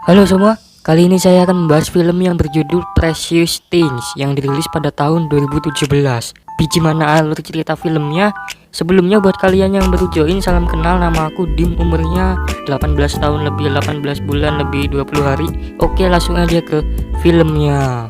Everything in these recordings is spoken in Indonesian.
Halo semua, kali ini saya akan membahas film yang berjudul Precious Things yang dirilis pada tahun 2017. Biji mana alur cerita filmnya? Sebelumnya buat kalian yang baru join, salam kenal, nama aku Dim, umurnya 18 tahun lebih 18 bulan lebih 20 hari. Oke, langsung aja ke filmnya.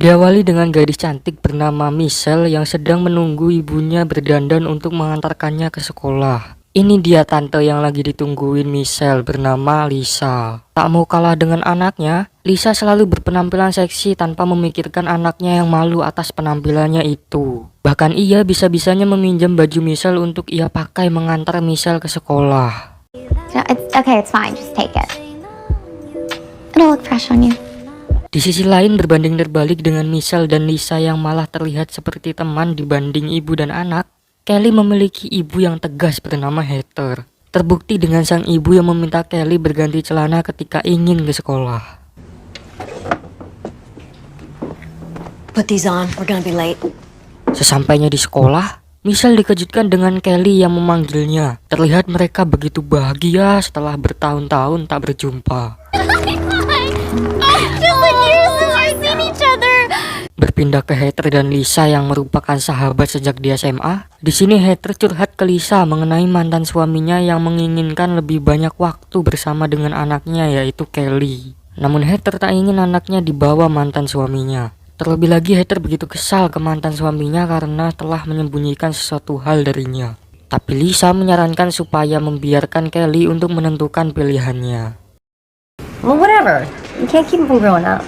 Diawali dengan gadis cantik bernama Michelle yang sedang menunggu ibunya berdandan untuk mengantarkannya ke sekolah. Ini dia tante yang lagi ditungguin Michelle, bernama Lisa. Tak mau kalah dengan anaknya, Lisa selalu berpenampilan seksi tanpa memikirkan anaknya yang malu atas penampilannya itu. Bahkan ia bisa-bisanya meminjam baju Michelle untuk ia pakai mengantar Michelle ke sekolah. No, it's fine. Just take it. It'll look fresh on you. Di sisi lain, berbanding terbalik dengan Michelle dan Lisa yang malah terlihat seperti teman dibanding ibu dan anak, Kelly memiliki ibu yang tegas bernama Heather. Terbukti dengan sang ibu yang meminta Kelly berganti celana ketika ingin ke sekolah. Put these on, we're gonna be late. Sesampainya di sekolah, Michelle dikejutkan dengan Kelly yang memanggilnya. Terlihat mereka begitu bahagia setelah bertahun-tahun tak berjumpa. Berpindah ke Heather dan Lisa yang merupakan sahabat sejak di SMA. Di sini Heather curhat ke Lisa mengenai mantan suaminya yang menginginkan lebih banyak waktu bersama dengan anaknya, yaitu Kelly. Namun Heather tak ingin anaknya dibawa mantan suaminya. Terlebih lagi Heather begitu kesal ke mantan suaminya karena telah menyembunyikan sesuatu hal darinya. Tapi Lisa menyarankan supaya membiarkan Kelly untuk menentukan pilihannya. Well, whatever. You can't keep them from growing up.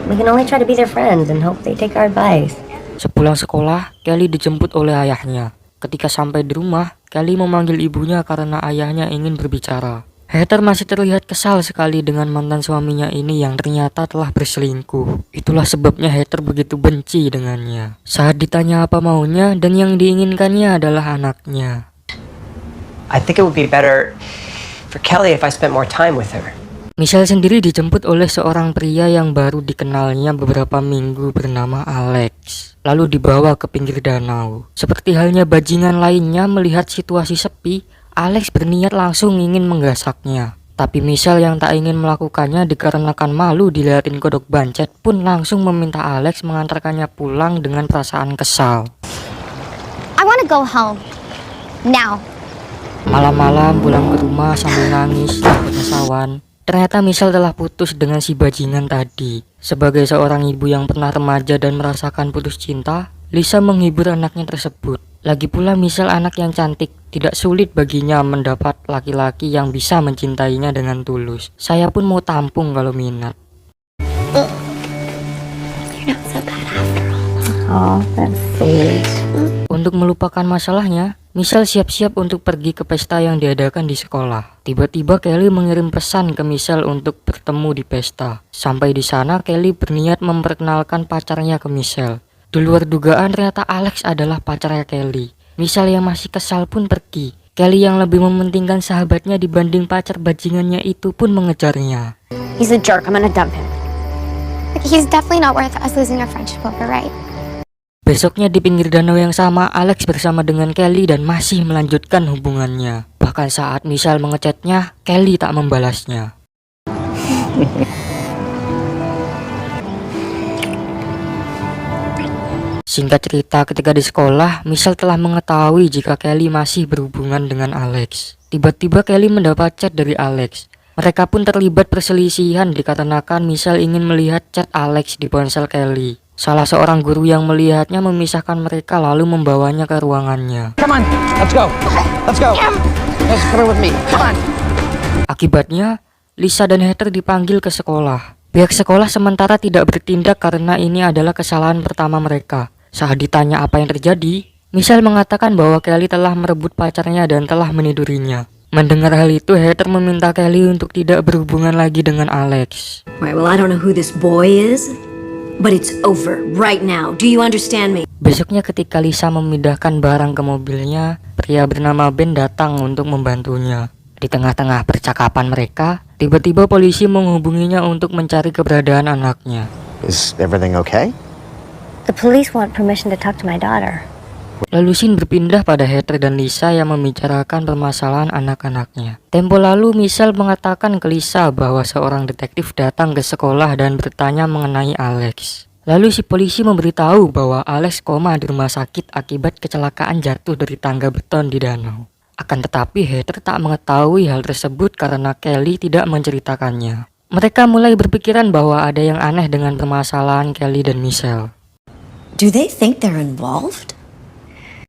We can only try to be their friends and hope they take our advice. Sepulang sekolah, Kelly dijemput oleh ayahnya. Ketika sampai di rumah, Kelly memanggil ibunya karena ayahnya ingin berbicara. Heather masih terlihat kesal sekali dengan mantan suaminya ini yang ternyata telah berselingkuh. Itulah sebabnya Heather begitu benci dengannya. Saat ditanya apa maunya dan yang diinginkannya adalah anaknya. I think it would be better for Kelly if I spent more time with her. Michelle sendiri dijemput oleh seorang pria yang baru dikenalnya beberapa minggu bernama Alex. Lalu dibawa ke pinggir danau. Seperti halnya bajingan lainnya melihat situasi sepi, Alex berniat langsung ingin menggasaknya. Tapi Michelle yang tak ingin melakukannya dikarenakan malu dilihatin kodok bancet pun langsung meminta Alex mengantarkannya pulang dengan perasaan kesal. I want to go home. Now. Malam-malam pulang ke rumah sambil nangis takutnya sawan. Ternyata Michelle telah putus dengan si bajingan tadi. Sebagai seorang ibu yang pernah remaja dan merasakan putus cinta, Lisa menghibur anaknya tersebut. Lagi pula Michelle anak yang cantik, tidak sulit baginya mendapat laki-laki yang bisa mencintainya dengan tulus. Saya pun mau tampung kalau minat. You're not so bad after Oh, all. that's sweet. Untuk melupakan masalahnya, Michelle siap-siap untuk pergi ke pesta yang diadakan di sekolah. Tiba-tiba Kelly mengirim pesan ke Michelle untuk bertemu di pesta. Sampai di sana Kelly berniat memperkenalkan pacarnya ke Michelle. Di luar dugaan ternyata Alex adalah pacarnya Kelly. Michelle yang masih kesal pun pergi. Kelly yang lebih mementingkan sahabatnya dibanding pacar bajingannya itu pun mengejarnya. He's a jerk. I'm gonna dump him. He's definitely not worth us losing our friendship over, right? Besoknya di pinggir danau yang sama, Alex bersama dengan Kelly dan masih melanjutkan hubungannya. Bahkan saat Michelle mengechatnya, Kelly tak membalasnya. Singkat cerita, ketika di sekolah, Michelle telah mengetahui jika Kelly masih berhubungan dengan Alex. Tiba-tiba Kelly mendapat chat dari Alex. Mereka pun terlibat perselisihan dikarenakan Michelle ingin melihat chat Alex di ponsel Kelly. Salah seorang guru yang melihatnya memisahkan mereka lalu membawanya ke ruangannya. Come on, let's go. Let's go. Let's come with me. Come on. Akibatnya, Lisa dan Heather dipanggil ke sekolah. Pihak sekolah sementara tidak bertindak karena ini adalah kesalahan pertama mereka. Saat ditanya apa yang terjadi, Michelle mengatakan bahwa Kelly telah merebut pacarnya dan telah menidurinya. Mendengar hal itu, Heather meminta Kelly untuk tidak berhubungan lagi dengan Alex. Right, well, I don't know who this boy is, but it's over right now. Do you understand me? Besoknya ketika Lisa memindahkan barang ke mobilnya, pria bernama Ben datang untuk membantunya. Di tengah-tengah percakapan mereka, tiba-tiba polisi menghubunginya untuk mencari keberadaan anaknya. Is everything okay? The police want permission to talk to my daughter. Lalu scene berpindah pada Heather dan Lisa yang membicarakan permasalahan anak-anaknya. Tempo lalu Michelle mengatakan ke Lisa bahwa seorang detektif datang ke sekolah dan bertanya mengenai Alex. Lalu si polisi memberitahu bahwa Alex koma di rumah sakit akibat kecelakaan jatuh dari tangga beton di danau. Akan tetapi Heather tak mengetahui hal tersebut karena Kelly tidak menceritakannya. Mereka mulai berpikiran bahwa ada yang aneh dengan permasalahan Kelly dan Michelle. Do they think they're involved?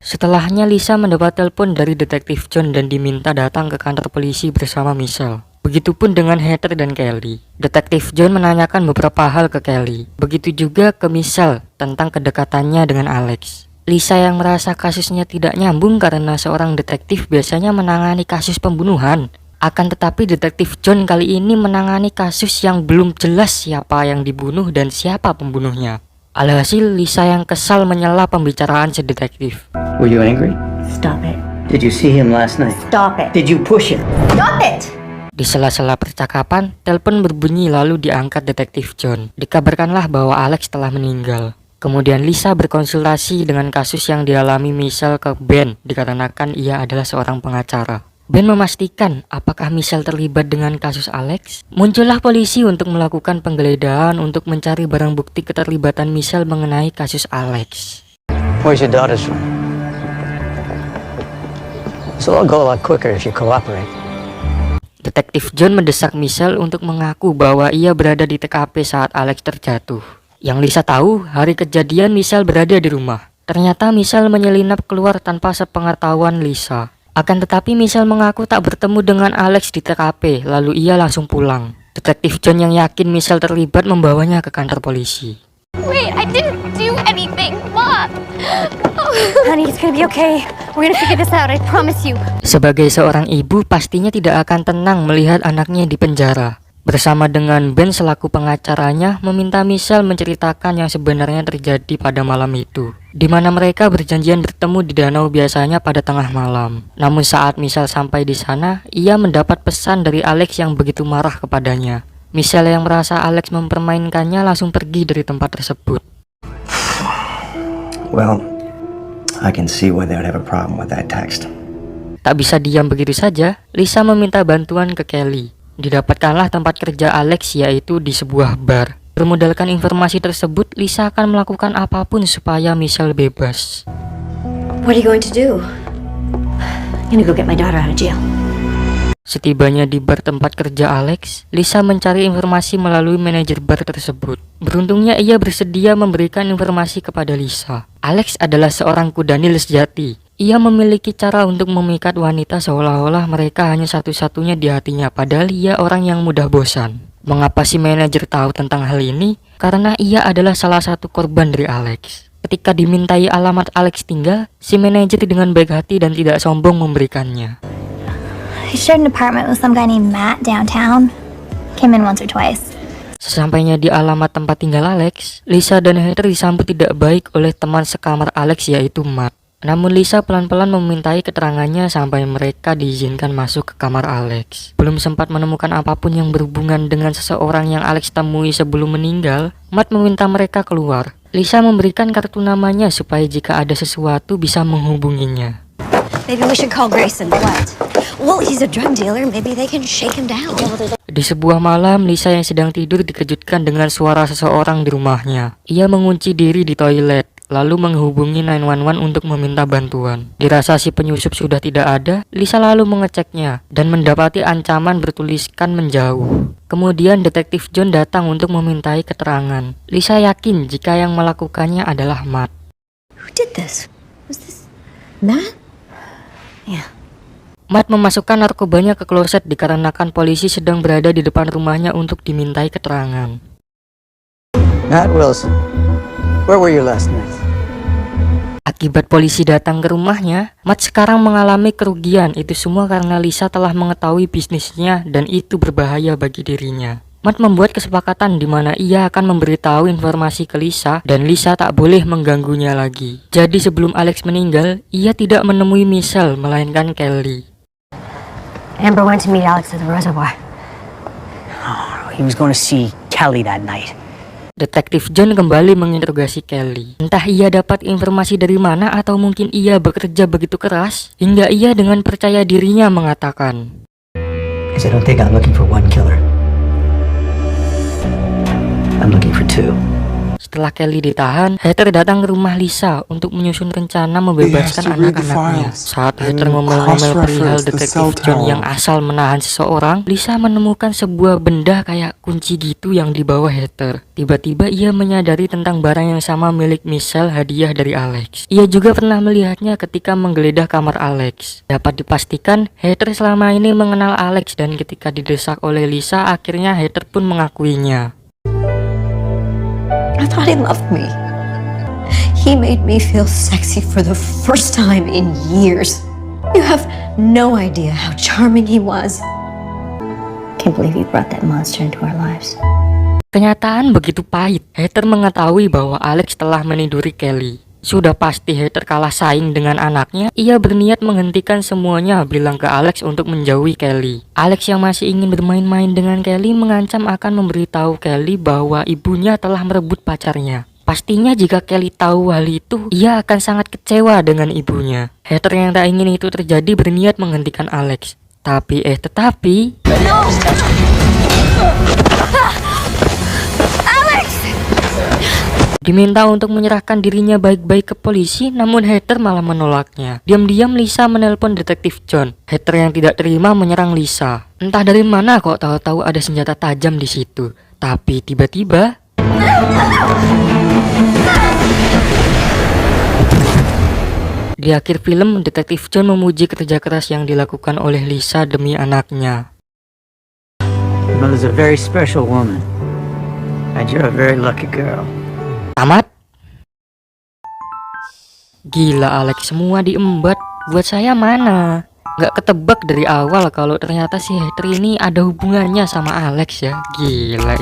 Setelahnya Lisa mendapat telepon dari detektif John dan diminta datang ke kantor polisi bersama Michelle. Begitupun dengan Heather dan Kelly. Detektif John menanyakan beberapa hal ke Kelly. Begitu juga ke Michelle tentang kedekatannya dengan Alex. Lisa yang merasa kasusnya tidak nyambung karena seorang detektif biasanya menangani kasus pembunuhan. Akan tetapi detektif John kali ini menangani kasus yang belum jelas siapa yang dibunuh dan siapa pembunuhnya. Alhasil Lisa yang kesal menyela pembicaraan si detektif. Were you angry? Stop it. Did you see him last night? Stop it. Did you push him? Stop it! Di sela-sela percakapan, telepon berbunyi lalu diangkat detektif John. Dikabarkanlah bahwa Alex telah meninggal. Kemudian Lisa berkonsultasi dengan kasus yang dialami Michelle ke Ben dikarenakan ia adalah seorang pengacara. Ben memastikan apakah Michelle terlibat dengan kasus Alex. Muncullah polisi untuk melakukan penggeledahan untuk mencari barang bukti keterlibatan Michelle mengenai kasus Alex. Where's your daughter's from? So I'll go a lot quicker if you cooperate. Detektif John mendesak Michelle untuk mengaku bahwa ia berada di TKP saat Alex terjatuh. Yang Lisa tahu, hari kejadian Michelle berada di rumah. Ternyata Michelle menyelinap keluar tanpa sepengetahuan Lisa. Akan tetapi Michelle mengaku tak bertemu dengan Alex di TKP, lalu ia langsung pulang. Detektif John yang yakin Michelle terlibat membawanya ke kantor polisi. Wait, I didn't do anything, Mom! Honey, it's gonna be okay. We're gonna figure this out, I promise you. Sebagai seorang ibu, pastinya tidak akan tenang melihat anaknya di penjara. Bersama dengan Ben selaku pengacaranya, meminta Michelle menceritakan yang sebenarnya terjadi pada malam itu, di mana mereka berjanjian bertemu di danau biasanya pada tengah malam. Namun saat Michelle sampai di sana, ia mendapat pesan dari Alex yang begitu marah kepadanya. Michelle yang merasa Alex mempermainkannya langsung pergi dari tempat tersebut. Well, I can see why they would have a problem with that text. Tak bisa diam begitu saja, Lisa meminta bantuan ke Kelly. Didapatkanlah tempat kerja Alex, yaitu di sebuah bar. Bermodalkan informasi tersebut, Lisa akan melakukan apapun supaya Michelle bebas. What are you going to do? I'm gonna go get my daughter out of jail. Setibanya di bar tempat kerja Alex, Lisa mencari informasi melalui manajer bar tersebut. Beruntungnya ia bersedia memberikan informasi kepada Lisa. Alex adalah seorang kudanil sejati. Ia memiliki cara untuk memikat wanita seolah-olah mereka hanya satu-satunya di hatinya, padahal ia orang yang mudah bosan. Mengapa si manajer tahu tentang hal ini? Karena ia adalah salah satu korban dari Alex. Ketika dimintai alamat Alex tinggal, si manajer dengan baik hati dan tidak sombong memberikannya. I shared an apartment with some guy named Matt downtown. Came in once or twice. Sesampainya di alamat tempat tinggal Alex, Lisa dan Heather disambut tidak baik oleh teman sekamar Alex yaitu Matt. Namun Lisa pelan-pelan memintai keterangannya sampai mereka diizinkan masuk ke kamar Alex. Belum sempat menemukan apapun yang berhubungan dengan seseorang yang Alex temui sebelum meninggal, Matt meminta mereka keluar. Lisa memberikan kartu namanya supaya jika ada sesuatu bisa menghubunginya. Maybe we should call Grayson. What? Well, he's a drug dealer. Maybe they can shake him down. Di sebuah malam, Lisa yang sedang tidur dikejutkan dengan suara seseorang di rumahnya. Ia mengunci diri di toilet, lalu menghubungi 911 untuk meminta bantuan. Dirasa si penyusup sudah tidak ada, Lisa lalu mengeceknya dan mendapati ancaman bertuliskan menjauh. Kemudian detektif John datang untuk memintai keterangan. Lisa yakin jika yang melakukannya adalah Matt. Who did this? Was this Matt? Yeah. Matt memasukkan narkobanya ke kloset dikarenakan polisi sedang berada di depan rumahnya untuk dimintai keterangan. Matt Wilson, where were you last night? Akibat polisi datang ke rumahnya, Matt sekarang mengalami kerugian. Itu semua karena Lisa telah mengetahui bisnisnya dan itu berbahaya bagi dirinya. Matt membuat kesepakatan di mana ia akan memberitahu informasi ke Lisa dan Lisa tak boleh mengganggunya lagi. Jadi sebelum Alex meninggal, ia tidak menemui Michelle melainkan Kelly. Amber went to meet Alex at the reservoir. Oh, he was going to see Kelly that night. Detektif John kembali menginterogasi Kelly. Entah ia dapat informasi dari mana atau mungkin ia bekerja begitu keras hingga ia dengan percaya dirinya mengatakan, Because I don't think I'm looking for one killer. I'm looking for two. setelah Kelly ditahan, Heather datang ke rumah Lisa untuk menyusun rencana membebaskan anak-anaknya. Saat Heather ngomel-ngomel perihal detektif John yang asal menahan seseorang, Lisa menemukan sebuah benda kayak kunci gitu yang dibawa Heather. Tiba-tiba ia menyadari tentang barang yang sama milik Michelle, hadiah dari Alex. Ia juga pernah melihatnya ketika menggeledah kamar Alex. Dapat dipastikan, Heather selama ini mengenal Alex dan ketika didesak oleh Lisa, akhirnya Heather pun mengakuinya. I thought he loved me. He made me feel sexy for the first time in years. You have no idea how charming he was. Can't believe you brought that monster into our lives. Kenyataan begitu pahit. Heather mengetahui bahwa Alex telah meniduri Kelly. Sudah pasti Heather kalah saing dengan anaknya. Ia berniat menghentikan semuanya, bilang ke Alex untuk menjauhi Kelly. Alex yang masih ingin bermain-main dengan Kelly mengancam akan memberitahu Kelly bahwa ibunya telah merebut pacarnya. Pastinya jika Kelly tahu hal itu, ia akan sangat kecewa dengan ibunya. Heather yang tak ingin itu terjadi berniat menghentikan Alex. Tetapi diminta untuk menyerahkan dirinya baik-baik ke polisi, namun Heather malah menolaknya. Diam-diam Lisa menelpon detektif John. Heather yang tidak terima menyerang Lisa. Entah dari mana kok tahu-tahu ada senjata tajam di situ. Tapi tiba-tiba di akhir film, detektif John memuji kerja keras yang dilakukan oleh Lisa demi anaknya. Your mother's a very special woman. And you're a very lucky girl. Tamat. Gila Alex, semua diembat. Buat saya mana? Gak ketebak dari awal kalau ternyata si Heather ini ada hubungannya sama Alex ya. Gila.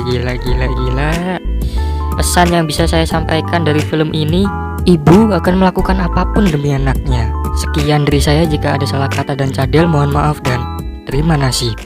Pesan yang bisa saya sampaikan dari film ini, ibu akan melakukan apapun demi anaknya. Sekian dari saya, jika ada salah kata dan cadel mohon maaf dan terima nasib.